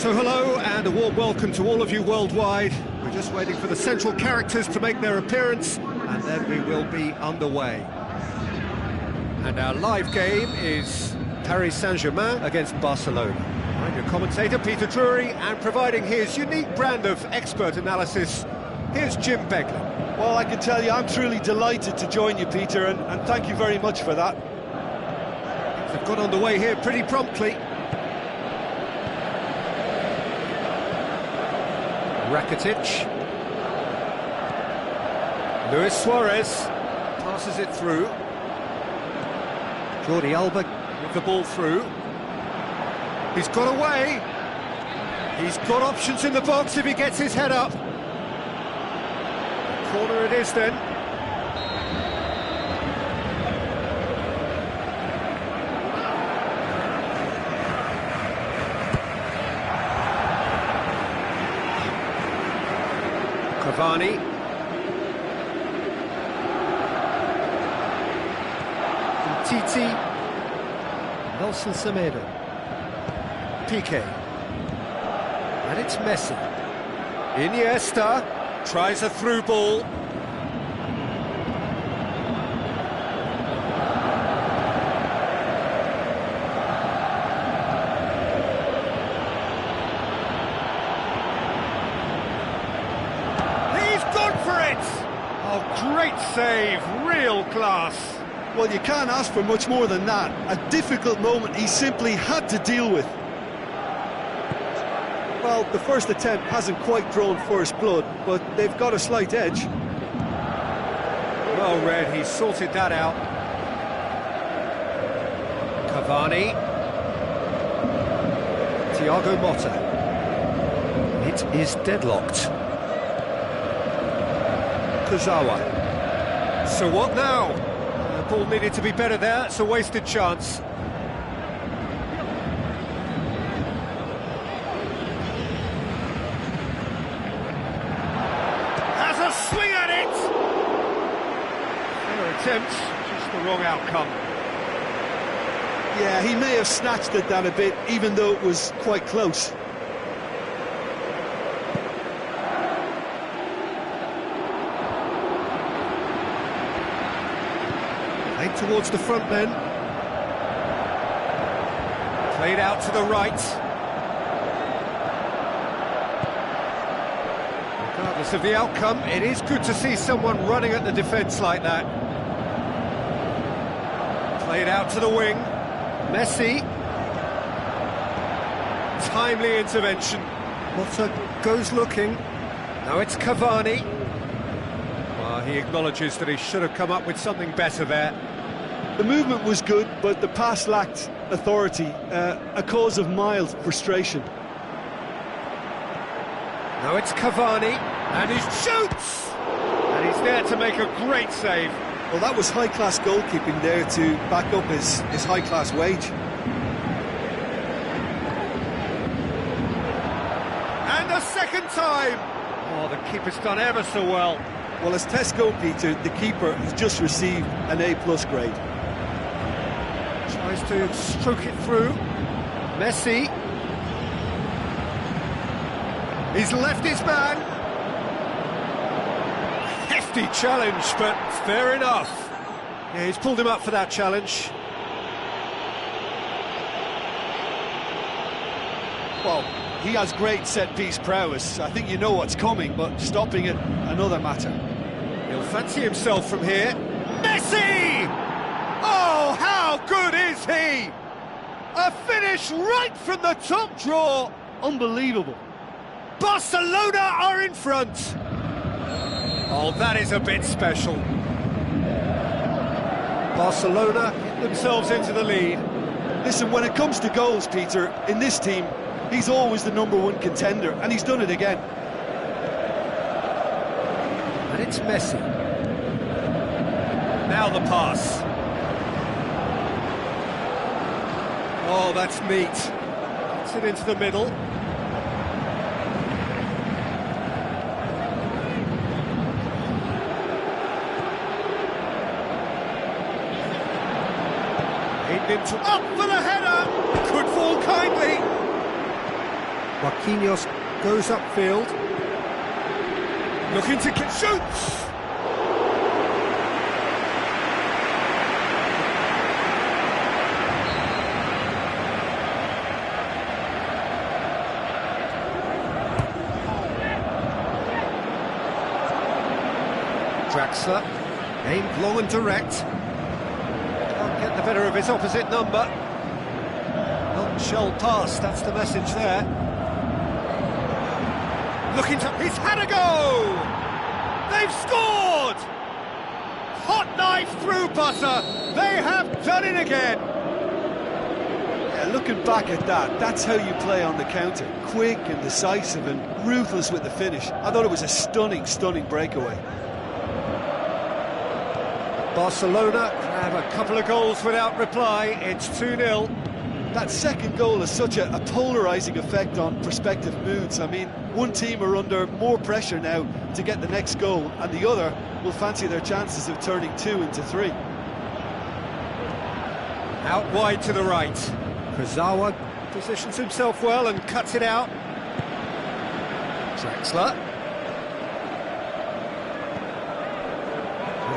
So hello and a warm welcome to all of you worldwide. We're just waiting for the central characters to make their appearance and then we will be underway. And our live game is Paris Saint-Germain against Barcelona. I'm your commentator Peter Drury, and providing his unique brand of expert analysis, here's Jim Beglin. Well, I can tell you I'm truly delighted to join you, Peter, and thank you very much for that. They've got underway here pretty promptly. Rakitic. Luis Suarez passes it through. Jordi Alba with the ball through. He's got away. He's got options in the box if he gets his head up. Corner it is then. Cavani. Titi. Nelson Semedo. Piqué. And it's Messi. Iniesta tries a through ball. He's gone for it! Oh, great save, real class. Well, you can't ask for much more than that. A difficult moment he simply had to deal with. Well, the first attempt hasn't quite drawn first blood, but they've got a slight edge. Well read, he sorted that out. Cavani. Thiago Motta. It is deadlocked. Kurzawa. So what now? The ball needed to be better there, it's a wasted chance. Has a swing at it! Fair attempt, just the wrong outcome. Yeah, he may have snatched at that a bit, even though it was quite close. Played towards the front then. Played out to the right. Regardless of the outcome, it is good to see someone running at the defence like that. Played out to the wing. Messi. Timely intervention. Motta goes looking. Now it's Cavani. Well, he acknowledges that he should have come up with something better there. The movement was good, but the pass lacked authority, a cause of mild frustration. Now it's Cavani, and he shoots! And he's there to make a great save. Well, that was high-class goalkeeping there to back up his high-class wage. And a second time! Oh, the keeper's done ever so well. Well, as test goalkeeper, the keeper has just received an A+ grade. Tries to stroke it through. Messi. He's left his man. Hefty challenge, but fair enough. Yeah, he's pulled him up for that challenge. Well, he has great set-piece prowess. I think you know what's coming, but stopping it, another matter. He'll fancy himself from here. Messi! Oh, how good is he? A finish right from the top draw. Unbelievable. Barcelona are in front. Oh, that is a bit special. Barcelona get themselves into the lead. Listen, when it comes to goals, Peter, in this team, he's always the #1 contender, and he's done it again. And it's Messi. Now the pass. Oh, that's neat. Gets it into the middle. Into up for the header. Could fall kindly. Marquinhos goes upfield. Looking to shoots. Draxler, aimed long and direct. Can't get the better of his opposite number. Non-shell pass, that's the message there. Looking to... he's had a go! They've scored! Hot knife through butter. They have done it again. looking back at that, that's how you play on the counter. Quick and decisive and ruthless with the finish. I thought it was a stunning, stunning breakaway. Barcelona have a couple of goals without reply. It's 2-0. That second goal has such a polarising effect on prospective moods. I mean, one team are under more pressure now to get the next goal, and the other will fancy their chances of turning 2 into 3. Out wide to the right. Kurzawa positions himself well and cuts it out. Draxler.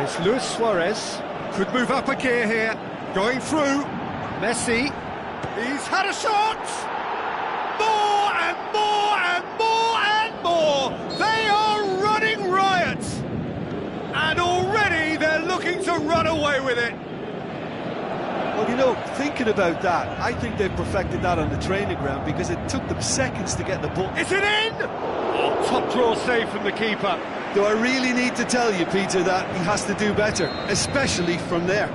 It's Luis Suarez. Could move up a gear here. Going through. Messi. He's had a shot! More and more and more and more! They are running riot! And already they're looking to run away with it. Well, you know, thinking about that, I think they've perfected that on the training ground because it took them seconds to get the ball. Is it in? Oh, top draw save from the keeper. Do I really need to tell you, Peter, that he has to do better, especially from there?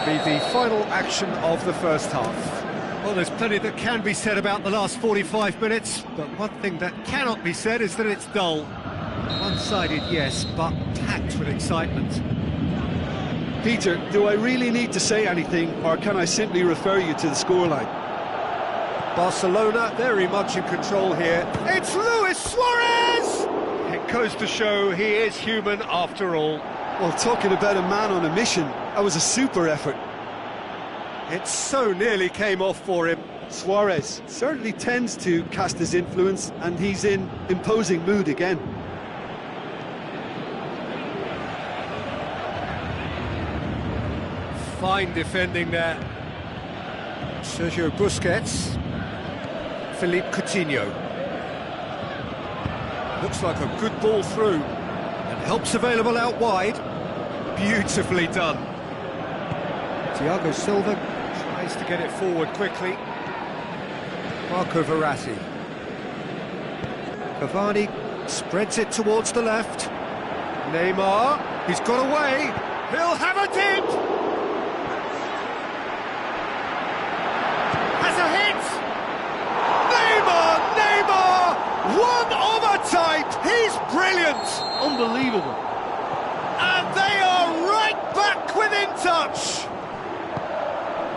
Be the final action of the first half. Well, there's plenty that can be said about the last 45 minutes, but one thing that cannot be said is that it's dull. One-sided, yes, but packed with excitement. Peter, do I really need to say anything, or can I simply refer you to the scoreline? Barcelona very much in control here. It's Luis Suarez! It goes to show he is human after all. Well, talking about a man on a mission, that was a super effort. It so nearly came off for him. Suarez certainly tends to cast his influence, and he's in imposing mood again. Fine defending there. Sergio Busquets. Philippe Coutinho. Looks like a good ball through. And help's available out wide. Beautifully done. Thiago Silva tries to get it forward quickly. Marco Verratti. Cavani spreads it towards the left. Neymar, he's got away. He'll have a dip. Has a hit. Neymar, one of a type. He's brilliant. Unbelievable. And they are right back within touch.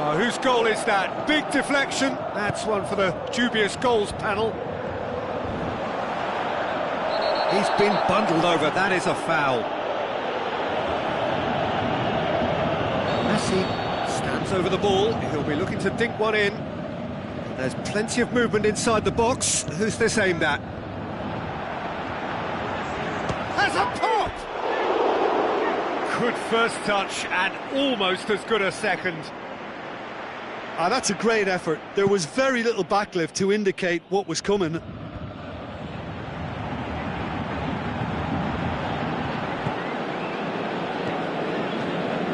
Oh, whose goal is that? Big deflection. That's one for the dubious goals panel. He's been bundled over. That is a foul. Messi stands over the ball. He'll be looking to dink one in. There's plenty of movement inside the box. Who's this aimed at? Has a pop! Good first touch and almost as good a second. Ah, that's a great effort. There was very little backlift to indicate what was coming.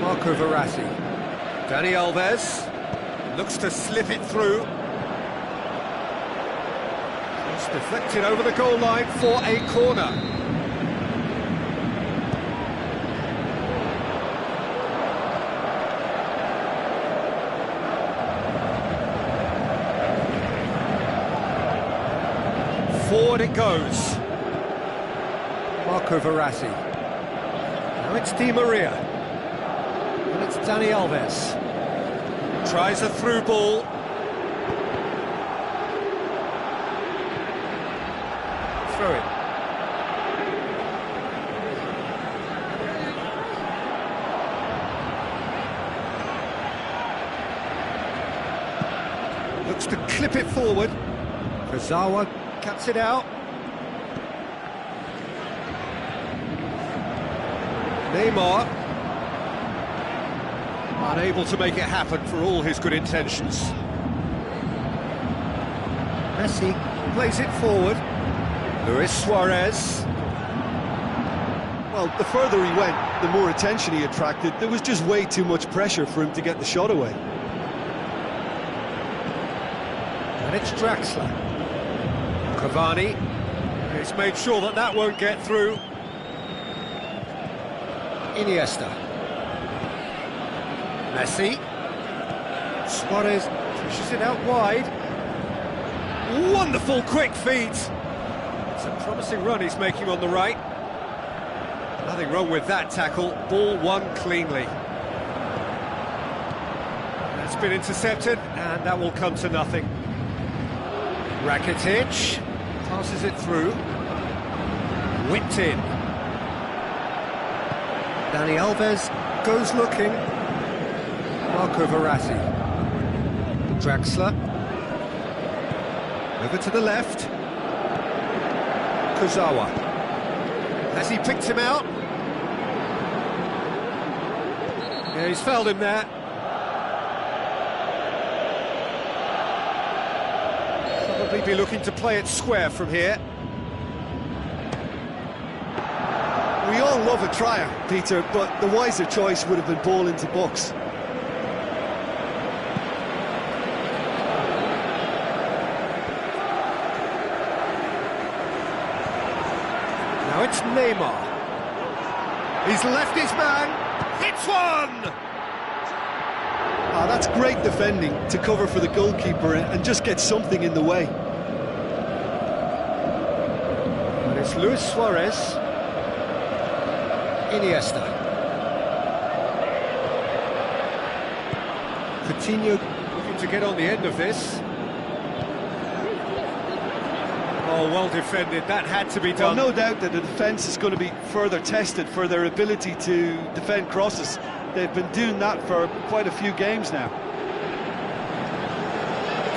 Marco Verratti. Dani Alves looks to slip it through. It's deflected over the goal line for a corner. Forward it goes. Marco Verratti. Now it's Di Maria. And it's Dani Alves. Tries a through ball. Throw it. Looks to clip it forward. Kurzawa cuts it out. Neymar unable to make it happen for all his good intentions. Messi plays it forward. Luis Suarez. Well, the further he went, the more attention he attracted. There was just way too much pressure for him to get the shot away. And it's Draxler. Cavani. He's made sure that that won't get through. Iniesta. Messi. Suarez pushes it out wide. Wonderful quick feet. It's a promising run he's making on the right. Nothing wrong with that tackle. Ball won cleanly. That's been intercepted, and that will come to nothing. Rakitic passes it through. Whipped in. Dani Alves goes looking. Marco Verratti. Draxler. Over to the left. Kurzawa. Has he picked him out? Yeah, he's fouled him there. Probably be looking to play it square from here. We all love a trier, Peter, but the wiser choice would have been ball into box. Now it's Neymar. He's left his man. Hits one! Ah, that's great defending to cover for the goalkeeper and just get something in the way. And it's Luis Suarez. Iniesta. Coutinho looking to get on the end of this. Oh, well defended, that had to be done. Well, no doubt that the defence is going to be further tested for their ability to defend crosses. They've been doing that for quite a few games now.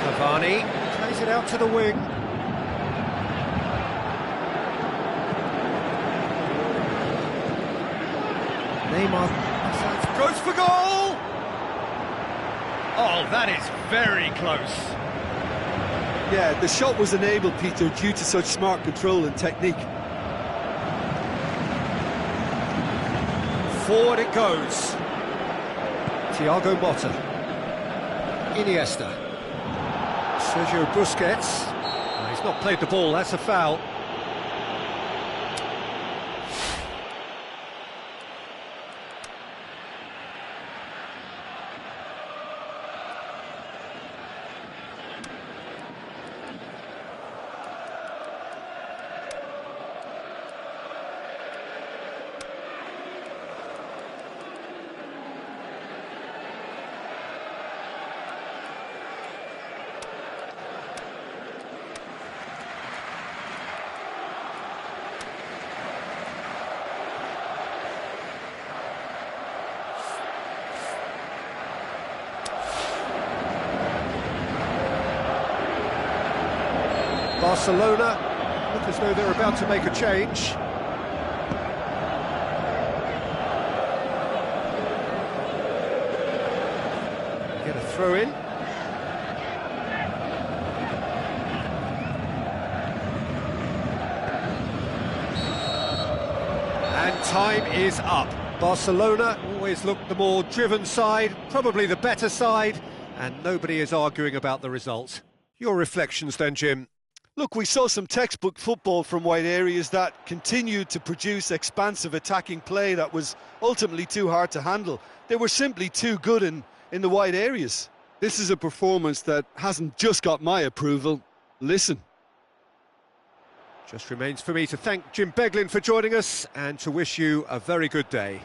Cavani plays it out to the wing. Neymar goes for goal! Oh, that is very close. Yeah, the shot was enabled, Peter, due to such smart control and technique. Forward it goes. Thiago Motta. Iniesta. Sergio Busquets. Oh, he's not played the ball, that's a foul. Barcelona look as though they're about to make a change. Get a throw in. And time is up. Barcelona always look the more driven side, probably the better side, and nobody is arguing about the result. Your reflections then, Jim? Look, we saw some textbook football from wide areas that continued to produce expansive attacking play that was ultimately too hard to handle. They were simply too good in the wide areas. This is a performance that hasn't just got my approval. Listen. Just remains for me to thank Jim Beglin for joining us and to wish you a very good day.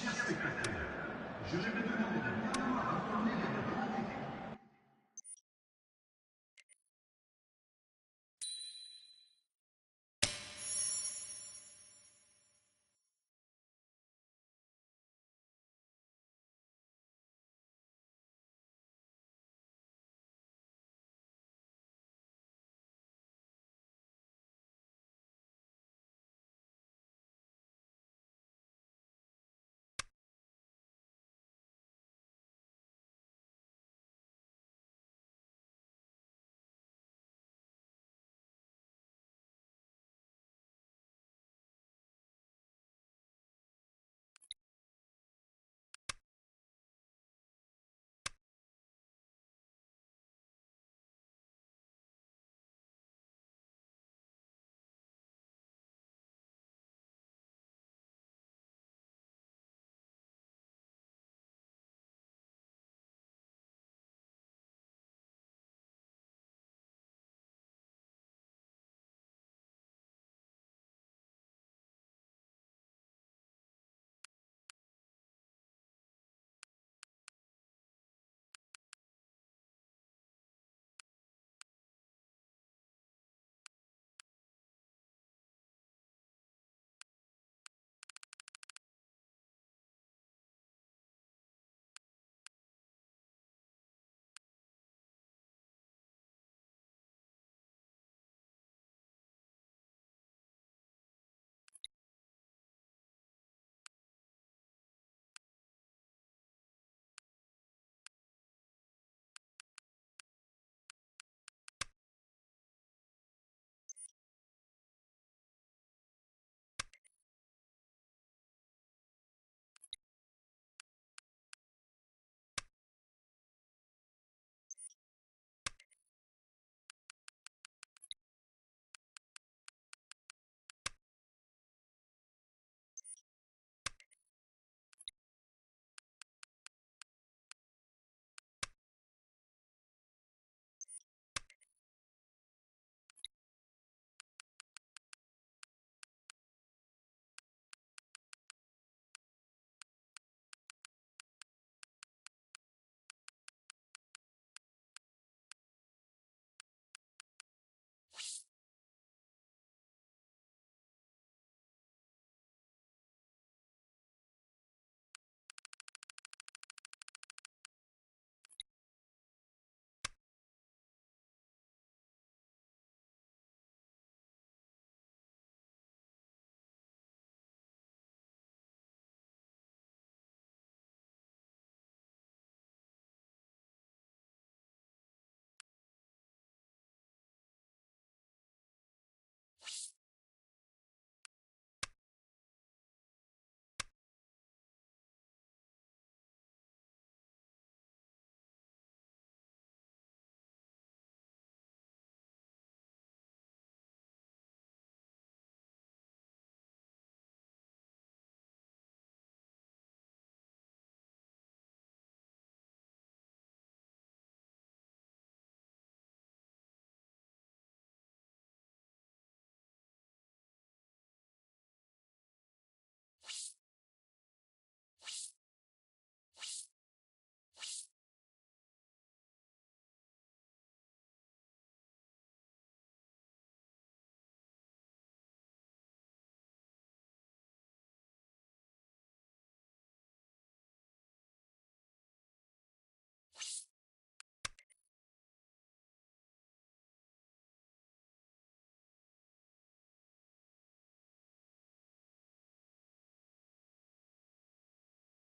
Chers spectateurs, je vais vous demander de bien vouloir informer les